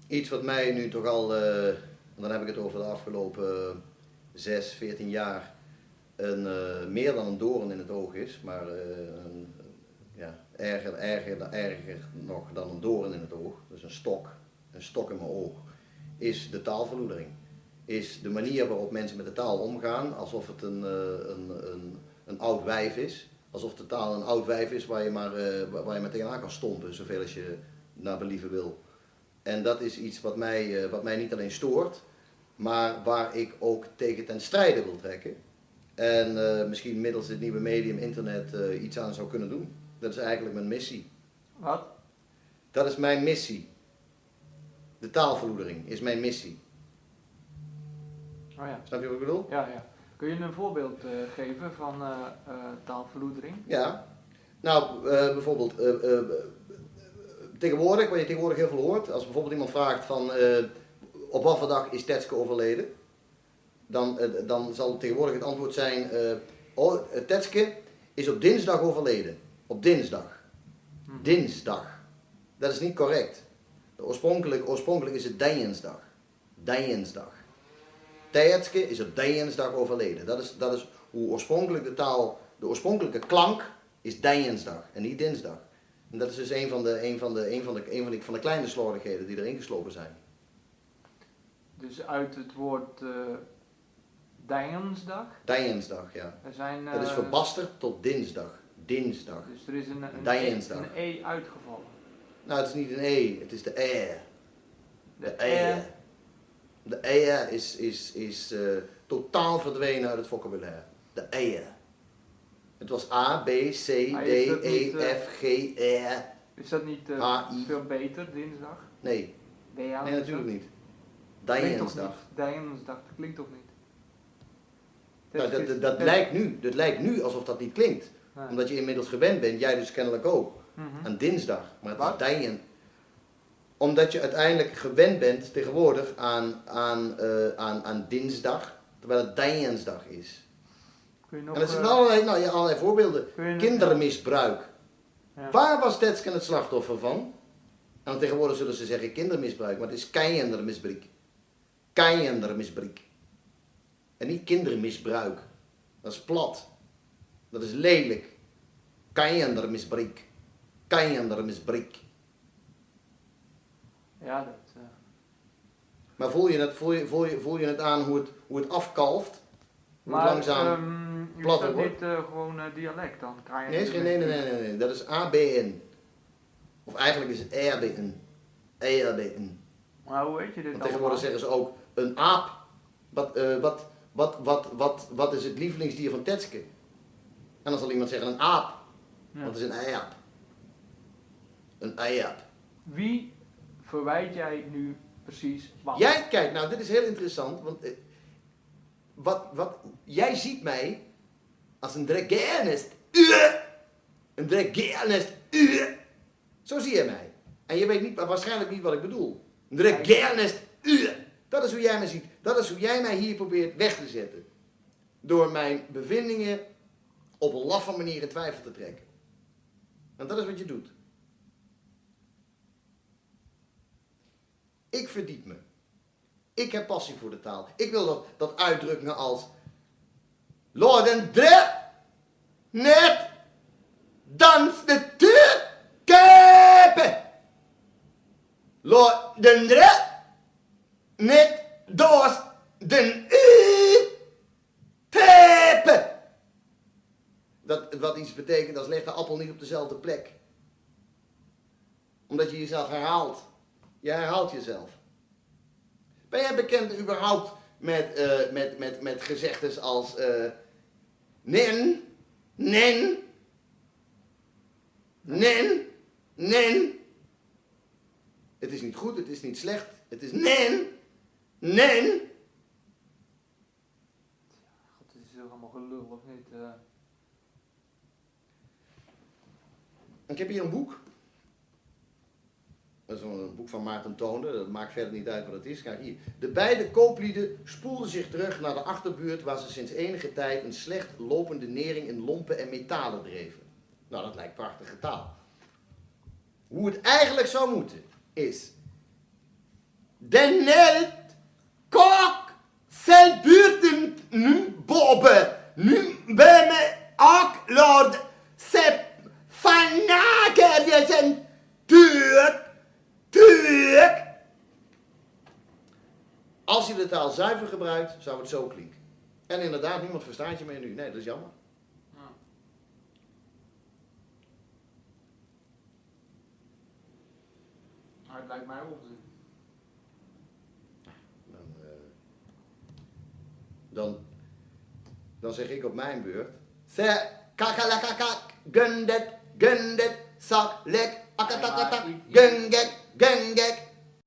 iets wat mij nu toch al, dan heb ik het over de afgelopen 6, 14 jaar, meer dan een doorn in het oog is, maar erger nog dan een doorn in het oog, dus een stok in mijn oog, is de taalverloedering. Is de manier waarop mensen met de taal omgaan, alsof het een oud wijf is. Alsof de taal een oud wijf is waar je maar tegenaan kan stompen, zoveel als je naar believen wil. En dat is iets wat mij niet alleen stoort, maar waar ik ook tegen ten strijde wil trekken. En misschien middels dit nieuwe medium, internet, iets aan zou kunnen doen. Dat is eigenlijk mijn missie. Wat? Dat is mijn missie. De taalverloedering is mijn missie. Oh ja. Snap je wat ik bedoel? Ja, ja. Kun je een voorbeeld geven van taalverloedering? Ja. Nou, bijvoorbeeld, tegenwoordig, wat je tegenwoordig heel veel hoort, als bijvoorbeeld iemand vraagt van op wat voor dag is Tetske overleden, dan zal tegenwoordig het antwoord zijn, Tetske is op dinsdag overleden. Op dinsdag. Dinsdag. Dat is niet correct. Oorspronkelijk is het Dijensdag. Dijensdag. Tetske is op Dijensdag overleden. Dat is hoe oorspronkelijk de oorspronkelijke klank is Dijensdag en niet dinsdag. En dat is dus een van de kleine slordigheden die erin geslopen zijn. Dus uit het woord Dijensdag? Dijensdag, ja. Dat is verbasterd tot dinsdag. Dinsdag. Dus er is een E uitgevallen. Nou, het is niet een E, het is de E. De E. De E is totaal verdwenen uit het vocabulaire. De E. Het was A, B, C, D, E, F, G, E. Is dat niet veel beter, dinsdag? Nee. Nee, natuurlijk niet. Dijensdag. Dijensdag, dat klinkt toch niet? Nou, dat lijkt nu alsof dat niet klinkt. Ja. Omdat je inmiddels gewend bent, jij dus kennelijk ook, aan dinsdag. Maar het is Dijen. Omdat je uiteindelijk gewend bent tegenwoordig aan dinsdag, terwijl het Dijensdag is. En er zijn allerlei voorbeelden. Kindermisbruik. Ja. Waar was Tetske het slachtoffer van? En tegenwoordig zullen ze zeggen kindermisbruik, maar het is kindermisbruik. Kindermisbruik. En niet kindermisbruik. Dat is plat. Dat is lelijk. Kindermisbruik. Kindermisbruik. Ja, dat... Maar voel je het aan hoe het afkalft? Hoe het langzaam platter wordt? Is dat niet gewoon dialect dan? Nee, dat is ABN. Of eigenlijk is het ERBN. ERBN. Maar hoe weet je dit dan? Tegenwoordig zeggen ze ook een aap. Wat is het lievelingsdier van Tetske? En dan zal iemand zeggen een aap. Ja. Want het is een eiaap. Een eiaap. Wie verwijt jij nu precies wat? Jij, kijk, nou dit is heel interessant, want jij ziet mij als een dregenest. Een dregenest. Zo zie je mij. En je weet waarschijnlijk niet wat ik bedoel. Een dregenest. Dat is hoe jij mij ziet. Dat is hoe jij mij hier probeert weg te zetten. Door mijn bevindingen op een laffe manier in twijfel te trekken. Want dat is wat je doet. Ik verdiep me. Ik heb passie voor de taal. Ik wil dat uitdrukken als Lorden dre net dans de tuur kepe. Lorden dre net doos den pepe. Wat iets betekent als leg de appel niet op dezelfde plek. Omdat je jezelf herhaalt. Je herhaalt jezelf. Ben jij bekend überhaupt met gezegdes als nen, nen, nen, nen. Het is niet goed, het is niet slecht, het is nen, nen. God, het is helemaal gelul, of niet? Ik heb hier een boek. Dat is een boek van Maarten Toonde, dat maakt verder niet uit wat het is. Kijk hier. De beide kooplieden spoelden zich terug naar de achterbuurt waar ze sinds enige tijd een slecht lopende nering in lompen en metalen dreven. Nou, dat lijkt prachtige taal. Hoe het eigenlijk zou moeten is Den Nelt, kok, zijn buurten nu boven, nu bij me ook lord, ze vanaker je zijn tuurk. Als je de taal zuiver gebruikt, zou het zo klinken. En inderdaad, niemand verstaat je meer nu. Nee, dat is jammer. Ja. Maar het lijkt mij onzin. Dan zeg ik op mijn beurt. Se kakalakakak, gundet, zak, lek, akatakatak, gungek,